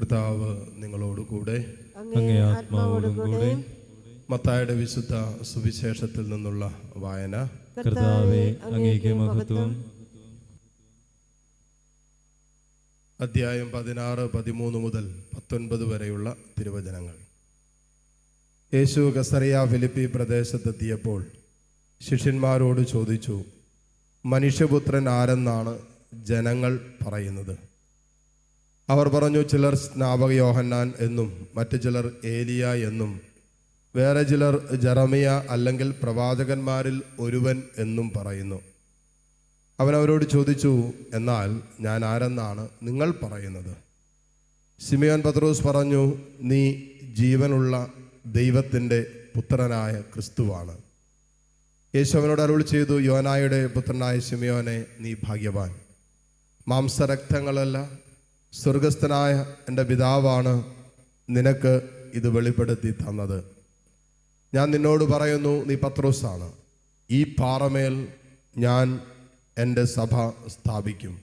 കർത്താവ് നിങ്ങളോടുകൂടെ, അങ്ങേ ആത്മാവോടും കൂടെ. മത്തായിയുടെ വിശുദ്ധ സുവിശേഷത്തിൽ നിന്നുള്ള വായന. കർത്താവേ, അങ്ങേക്ക് മഹത്വം. അധ്യായം 16, 13 മുതൽ 19 വരെയുള്ള തിരുവചനങ്ങൾ. യേശു കസറിയ ഫിലിപ്പി പ്രദേശത്തെത്തിയപ്പോൾ ശിഷ്യന്മാരോട് ചോദിച്ചു, മനുഷ്യപുത്രൻ ആരെന്നാണ് ജനങ്ങൾ പറയുന്നത്? അവർ പറഞ്ഞു, ചിലർ സ്നാപക യോഹന്നാൻ എന്നും മറ്റു ചിലർ ഏലിയ എന്നും വേറെ ചിലർ ജെറമിയ അല്ലെങ്കിൽ പ്രവാചകന്മാരിൽ ഒരുവൻ എന്നും പറയുന്നു. അവൻ അവരോട് ചോദിച്ചു, എന്നാൽ ഞാൻ ആരെന്നാണ് നിങ്ങൾ പറയുന്നത്? ശിമയോൻ പത്രോസ് പറഞ്ഞു, നീ ജീവനുള്ള ദൈവത്തിൻ്റെ പുത്രനായ ക്രിസ്തുവാണ്. യേശു അവനോട് അരുളി ചെയ്തു, യോനായുടെ പുത്രനായ ശിമയോനെ, നീ ഭാഗ്യവാൻ. മാംസരക്തങ്ങളല്ല, സ്വർഗസ്ഥനായ എൻ്റെ പിതാവാണ് നിനക്ക് ഇത് വെളിപ്പെടുത്തി തന്നത്. ഞാൻ നിന്നോട് പറയുന്നു, നീ പത്രോസാണ്. ഈ പാറമേൽ ഞാൻ എൻ്റെ സഭ സ്ഥാപിക്കും.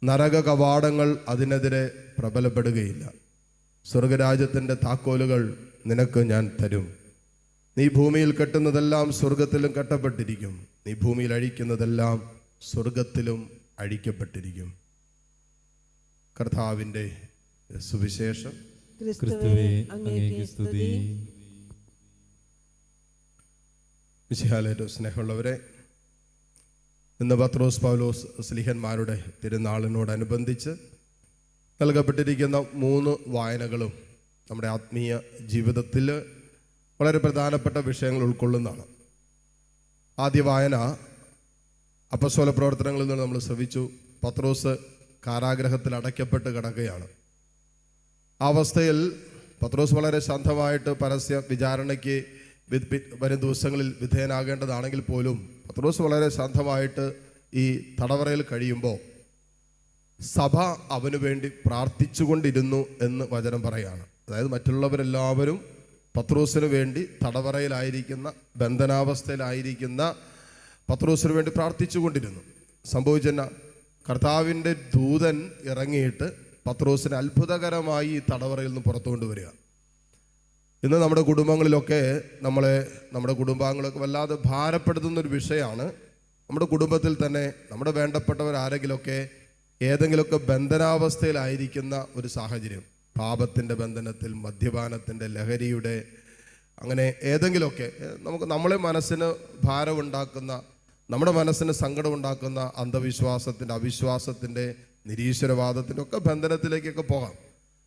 നരക കവാടങ്ങൾ അതിനെതിരെ പ്രബലപ്പെടുകയില്ല. സ്വർഗരാജ്യത്തിൻ്റെ താക്കോലുകൾ നിനക്ക് ഞാൻ തരും. നീ ഭൂമിയിൽ കെട്ടുന്നതെല്ലാം സ്വർഗത്തിലും കെട്ടപ്പെട്ടിരിക്കും. നീ ഭൂമിയിൽ അഴിക്കുന്നതെല്ലാം സ്വർഗത്തിലും അഴിക്കപ്പെട്ടിരിക്കും. കർത്താവിൻ്റെ സുവിശേഷം. ക്രിസ്തുവേ, അങ്ങേക്ക് സ്തുതി. മിശിഹായിലേറ്റവും സ്നേഹമുള്ളവരെ, ഇന്ന് പത്രോസ് പൗലോസ് സ്ലീഹന്മാരുടെ തിരുനാളിനോടനുബന്ധിച്ച് നൽകപ്പെട്ടിരിക്കുന്ന 3 വായനകളും നമ്മുടെ ആത്മീയ ജീവിതത്തിൽ വളരെ പ്രധാനപ്പെട്ട വിഷയങ്ങൾ ഉൾക്കൊള്ളുന്നതാണ്. ആദ്യ വായന അപ്പസ്തോല പ്രവർത്തനങ്ങളിൽ നിന്ന് നമ്മൾ ശ്രവിച്ചു. പത്രോസ് കാരാഗ്രഹത്തിൽ അടയ്ക്കപ്പെട്ട് കിടക്കുകയാണ്. ആ അവസ്ഥയിൽ പത്രോസ് വളരെ ശാന്തമായിട്ട് പരസ്യ വിചാരണയ്ക്ക് വരും ദിവസങ്ങളിൽ വിധേയനാകേണ്ടതാണെങ്കിൽ പോലും പത്രോസ് വളരെ ശാന്തമായിട്ട് ഈ തടവറയിൽ കഴിയുമ്പോൾ സഭ അവന് വേണ്ടി പ്രാർത്ഥിച്ചുകൊണ്ടിരുന്നു എന്ന് വചനം പറയുകയാണ്. അതായത് മറ്റുള്ളവരെല്ലാവരും പത്രോസിന് വേണ്ടി തടവറയിലായിരിക്കുന്ന, ബന്ധനാവസ്ഥയിലായിരിക്കുന്ന പത്രോസിന് വേണ്ടി പ്രാർത്ഥിച്ചുകൊണ്ടിരുന്നു. സംഭവിച്ചെന്ന, കർത്താവിൻ്റെ ദൂതൻ ഇറങ്ങിയിട്ട് പത്രോസിന് അത്ഭുതകരമായി ഈ തടവറയിൽ നിന്ന് പുറത്തു കൊണ്ടുവരിക. ഇന്ന് നമ്മുടെ കുടുംബങ്ങളിലൊക്കെ നമ്മുടെ കുടുംബാംഗങ്ങളൊക്കെ വല്ലാതെ ഭാരപ്പെടുത്തുന്നൊരു വിഷയമാണ്. നമ്മുടെ കുടുംബത്തിൽ തന്നെ നമ്മുടെ വേണ്ടപ്പെട്ടവർ ആരെങ്കിലുമൊക്കെ ഏതെങ്കിലുമൊക്കെ ബന്ധനാവസ്ഥയിലായിരിക്കുന്ന ഒരു സാഹചര്യം, പാപത്തിൻ്റെ ബന്ധനത്തിൽ, മദ്യപാനത്തിൻ്റെ, ലഹരിയുടെ, അങ്ങനെ ഏതെങ്കിലുമൊക്കെ നമ്മളെ മനസ്സിന് ഭാരമുണ്ടാക്കുന്ന, നമ്മുടെ മനസ്സിന് സങ്കടമുണ്ടാക്കുന്ന അന്ധവിശ്വാസത്തിൻ്റെ, അവിശ്വാസത്തിൻ്റെ, നിരീശ്വരവാദത്തിൻ്റെ ഒക്കെ ബന്ധനത്തിലേക്കൊക്കെ പോകാം.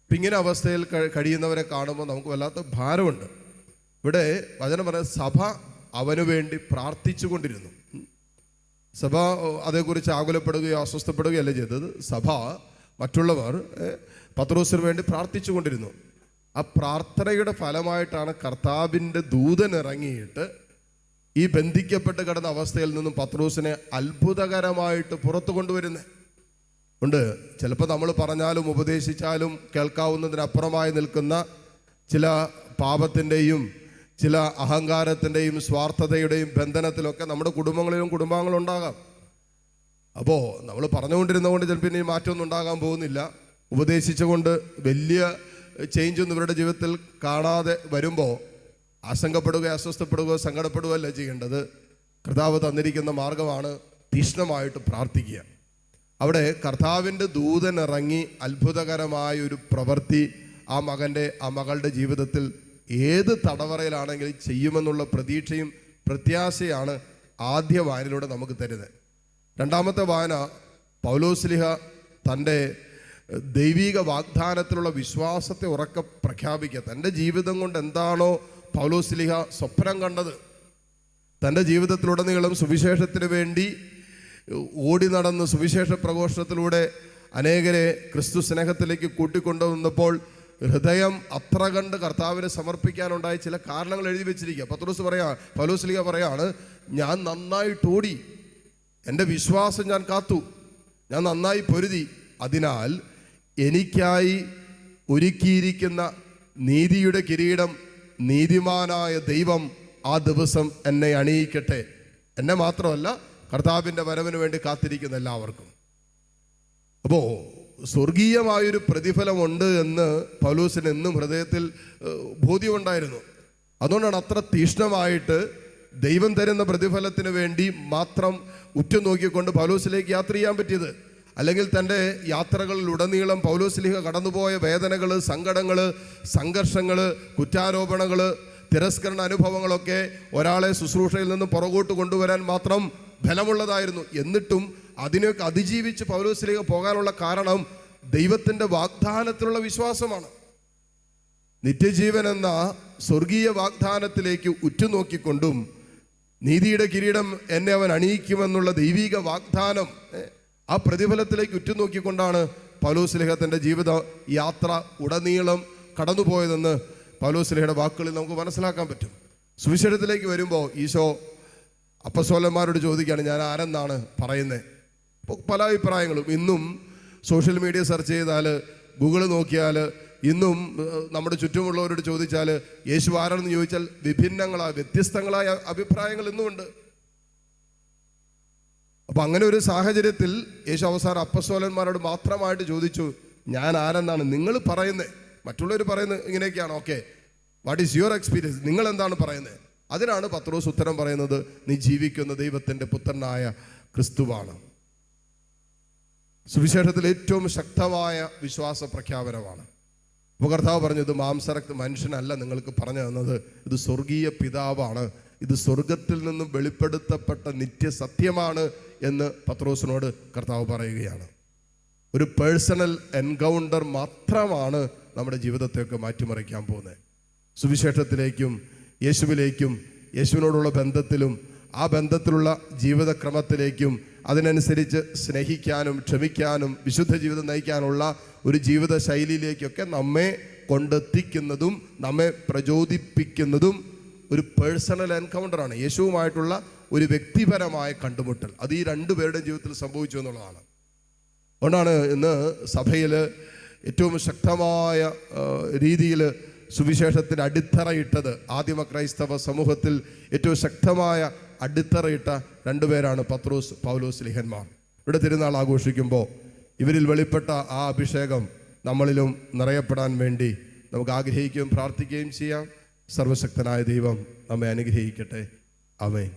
അപ്പം ഇങ്ങനെ അവസ്ഥയിൽ കഴിയുന്നവരെ കാണുമ്പോൾ നമുക്ക് വല്ലാത്ത ഭാരമുണ്ട്. ഇവിടെ വചനം പറയുന്നത് സഭ അവന് വേണ്ടി പ്രാർത്ഥിച്ചു കൊണ്ടിരുന്നു. സഭ അതേക്കുറിച്ച് ആകുലപ്പെടുകയോ അസ്വസ്ഥപ്പെടുകയോ അല്ല ചെയ്തത്. സഭ, മറ്റുള്ളവർ പത്രോസിന് വേണ്ടി പ്രാർത്ഥിച്ചു കൊണ്ടിരുന്നു. ആ പ്രാർത്ഥനയുടെ ഫലമായിട്ടാണ് കർത്താവിൻ്റെ ദൂതൻ ഇറങ്ങിയിട്ട് ഈ ബന്ധിക്കപ്പെട്ട് കിടന്ന അവസ്ഥയിൽ നിന്നും പത്രോസിനെ അത്ഭുതകരമായിട്ട് പുറത്തു കൊണ്ടുവരുന്നത് ഉണ്ട്. ചിലപ്പോൾ നമ്മൾ പറഞ്ഞാലും ഉപദേശിച്ചാലും കേൾക്കാവുന്നതിനപ്പുറമായി നിൽക്കുന്ന ചില പാപത്തിൻ്റെയും ചില അഹങ്കാരത്തിൻ്റെയും സ്വാർത്ഥതയുടെയും ബന്ധനത്തിലൊക്കെ നമ്മുടെ കുടുംബങ്ങളിലും കുടുംബാംഗങ്ങളുണ്ടാകാം. അപ്പോൾ നമ്മൾ പറഞ്ഞുകൊണ്ടിരുന്നതുകൊണ്ട് ചിലപ്പോൾ ഇനി മാറ്റമൊന്നും ഉണ്ടാകാൻ പോകുന്നില്ല. ഉപദേശിച്ചുകൊണ്ട് വലിയ ചേഞ്ചൊന്നും ഇവരുടെ ജീവിതത്തിൽ കാണാതെ വരുമ്പോൾ ആശങ്കപ്പെടുകയോ അസ്വസ്ഥപ്പെടുകയോ സങ്കടപ്പെടുകയല്ല ചെയ്യേണ്ടത്. കർത്താവ് തന്നിരിക്കുന്ന മാർഗമാണ് തീക്ഷ്ണമായിട്ട് പ്രാർത്ഥിക്കുക. അവിടെ കർത്താവിൻ്റെ ദൂതൻ ഇറങ്ങി അത്ഭുതകരമായൊരു പ്രവൃത്തി ആ മകളുടെ ജീവിതത്തിൽ ഏത് തടവറയിലാണെങ്കിലും ചെയ്യുമെന്നുള്ള പ്രതീക്ഷയും പ്രത്യാശയാണ് ആദ്യ വായനയിലൂടെ നമുക്ക് തരുന്നത്. രണ്ടാമത്തെ വായന പൗലോസ്ലീഹ തൻ്റെ ദൈവിക വാഗ്ദാനത്തിലുള്ള വിശ്വാസത്തെ ഉറക്കെ പ്രഖ്യാപിക്കുക. തൻ്റെ ജീവിതം കൊണ്ട് എന്താണോ പൗലോസ്ലീഹ സ്വപ്നം കണ്ടത്, തൻ്റെ ജീവിതത്തിലുടനീളം സുവിശേഷത്തിന് വേണ്ടി ഓടി നടന്ന് സുവിശേഷ പ്രഘോഷണത്തിലൂടെ അനേകരെ ക്രിസ്തു സ്നേഹത്തിലേക്ക് കൂട്ടിക്കൊണ്ടുവന്നപ്പോൾ ഹൃദയം അത്ര കണ്ട് കർത്താവിനെ സമർപ്പിക്കാനുണ്ടായ ചില കാരണങ്ങൾ എഴുതി വെച്ചിരിക്കുക. പൗലോസ്ലീഹ പറയാണ്, ഞാൻ നന്നായിട്ട് ഓടി, എൻ്റെ വിശ്വാസം ഞാൻ കാത്തു, ഞാൻ നന്നായി പൊരുതി, അതിനാൽ എനിക്കായി ഒരുക്കിയിരിക്കുന്ന നീതിയുടെ കിരീടം നീതിമാനായ ദൈവം ആ ദിവസം എന്നെ അണിയിക്കട്ടെ. എന്നെ മാത്രമല്ല, കർത്താവിൻ്റെ വരവിന് വേണ്ടി കാത്തിരിക്കുന്ന എല്ലാവർക്കും. അപ്പോൾ സ്വർഗീയമായൊരു പ്രതിഫലമുണ്ട് എന്ന് പൗലോസിന് എന്നും ഹൃദയത്തിൽ ബോധ്യമുണ്ടായിരുന്നു. അതുകൊണ്ടാണ് അത്ര തീക്ഷ്ണമായിട്ട് ദൈവം തരുന്ന പ്രതിഫലത്തിന് വേണ്ടി മാത്രം ഉറ്റുനോക്കിക്കൊണ്ട് പൗലോസിലേക്ക് യാത്ര ചെയ്യാൻ പറ്റിയത്. അല്ലെങ്കിൽ തൻ്റെ യാത്രകളിലുടനീളം പൗലോസ്ലീഹ കടന്നുപോയ വേദനകൾ, സങ്കടങ്ങൾ, സംഘർഷങ്ങൾ, കുറ്റാരോപണങ്ങൾ, തിരസ്കരണ അനുഭവങ്ങളൊക്കെ ഒരാളെ ശുശ്രൂഷയിൽ നിന്ന് പുറകോട്ട് കൊണ്ടുവരാൻ മാത്രം ബലമുള്ളതായിരുന്നു. എന്നിട്ടും അതിനൊക്കെ അതിജീവിച്ച് പൗലോസ്ലീഹ പോകാനുള്ള കാരണം ദൈവത്തിൻ്റെ വാഗ്ദാനത്തിലുള്ള വിശ്വാസമാണ്. നിത്യജീവൻ എന്ന സ്വർഗീയ വാഗ്ദാനത്തിലേക്ക് ഉറ്റുനോക്കിക്കൊണ്ടും നീതിയുടെ കിരീടം എന്നെ അവൻ അണിയിക്കുമെന്നുള്ള ദൈവിക വാഗ്ദാനം, ആ പ്രതിഫലത്തിലേക്ക് ഉറ്റുനോക്കിക്കൊണ്ടാണ് പൗലോസ്ലീഹ തൻ്റെ ജീവിത യാത്ര ഉടനീളം കടന്നുപോയതെന്ന് പൗലോസ്ലീഹയുടെ വാക്കുകളിൽ നമുക്ക് മനസ്സിലാക്കാൻ പറ്റും. സുവിശേഷത്തിലേക്ക് വരുമ്പോൾ ഈശോ അപ്പസ്തോലന്മാരോട് ചോദിക്കുകയാണ്, ഞാൻ ആരെന്നാണ് പറയുന്നത്? ഇപ്പോൾ പല അഭിപ്രായങ്ങളും ഇന്നും സോഷ്യൽ മീഡിയ സെർച്ച് ചെയ്താൽ, ഗൂഗിൾ നോക്കിയാൽ, ഇന്നും നമ്മുടെ ചുറ്റുമുള്ളവരോട് ചോദിച്ചാൽ യേശു ആരാണെന്ന് ചോദിച്ചാൽ വ്യത്യസ്തങ്ങളായ അഭിപ്രായങ്ങൾ ഇന്നുമുണ്ട്. അപ്പം അങ്ങനെ ഒരു സാഹചര്യത്തിൽ യേശു അവസാനം അപ്പസ്തോലന്മാരോട് മാത്രമായിട്ട് ചോദിച്ചു, ഞാൻ ആരെന്നാണ് നിങ്ങൾ പറയുന്നത്? മറ്റുള്ളവർ പറയുന്നത് ഇങ്ങനെയൊക്കെയാണ്, okay, what is your experience, നിങ്ങൾ എന്താണ് പറയുന്നത്? അതിനാണ് പത്രോസ് ഉത്തരം പറയുന്നത്, നീ ജീവിക്കുന്ന ദൈവത്തിൻ്റെ പുത്രനായ ക്രിസ്തുവാണ്. സുവിശേഷത്തിൽ ഏറ്റവും ശക്തമായ വിശ്വാസ പ്രഖ്യാപനമാണ്. അപ്പോൾ കർത്താവ് പറഞ്ഞത് മാംസരക്ത മനുഷ്യനല്ല നിങ്ങൾക്ക് പറഞ്ഞു തന്നത്, ഇത് സ്വർഗീയ പിതാവാണ്, ഇത് സ്വർഗത്തിൽ നിന്നും വെളിപ്പെടുത്തപ്പെട്ട നിത്യസത്യമാണ് എന്ന് പത്രോസിനോട് കർത്താവ് പറയുകയാണ്. ഒരു പേഴ്സണൽ എൻകൗണ്ടർ മാത്രമാണ് നമ്മുടെ ജീവിതത്തെയൊക്കെ മാറ്റിമറിക്കാൻ പോകുന്നത്. സുവിശേഷത്തിലേക്കും യേശുവിലേക്കും യേശുവിനോടുള്ള ബന്ധത്തിലും ആ ബന്ധത്തിലുള്ള ജീവിതക്രമത്തിലേക്കും അതിനനുസരിച്ച് സ്നേഹിക്കാനും ക്ഷമിക്കാനും വിശുദ്ധ ജീവിതം നയിക്കാനുള്ള ഒരു ജീവിത ശൈലിയിലേക്കൊക്കെ നമ്മെ കൊണ്ടെത്തിക്കുന്നതും നമ്മെ പ്രചോദിപ്പിക്കുന്നതും ഒരു പേഴ്സണൽ എൻകൗണ്ടറാണ്, യേശുവുമായിട്ടുള്ള ഒരു വ്യക്തിപരമായ കണ്ടുമുട്ടൽ. അത് ഈ രണ്ടുപേരുടെയും ജീവിതത്തിൽ സംഭവിച്ചു എന്നുള്ളതാണ്. അതുകൊണ്ടാണ് ഇന്ന് സഭയിൽ ഏറ്റവും ശക്തമായ രീതിയിൽ സുവിശേഷത്തിന് അടിത്തറയിട്ടത്, ആദിമ ക്രൈസ്തവ സമൂഹത്തിൽ ഏറ്റവും ശക്തമായ അടിത്തറയിട്ട രണ്ടുപേരാണ് പത്രോസ്, പൗലോസ് സ്ലീഹന്മാർ. ഇവിടെ തിരുനാൾ ആഘോഷിക്കുമ്പോൾ ഇവരിൽ വെളിപ്പെട്ട ആ അഭിഷേകം നമ്മളിലും നിറയപ്പെടാൻ വേണ്ടി നമുക്ക് ആഗ്രഹിക്കുകയും പ്രാർത്ഥിക്കുകയും ചെയ്യാം. സർവശക്തനായ ദൈവം നമ്മെ അനുഗ്രഹിക്കട്ടെ. ആമേൻ.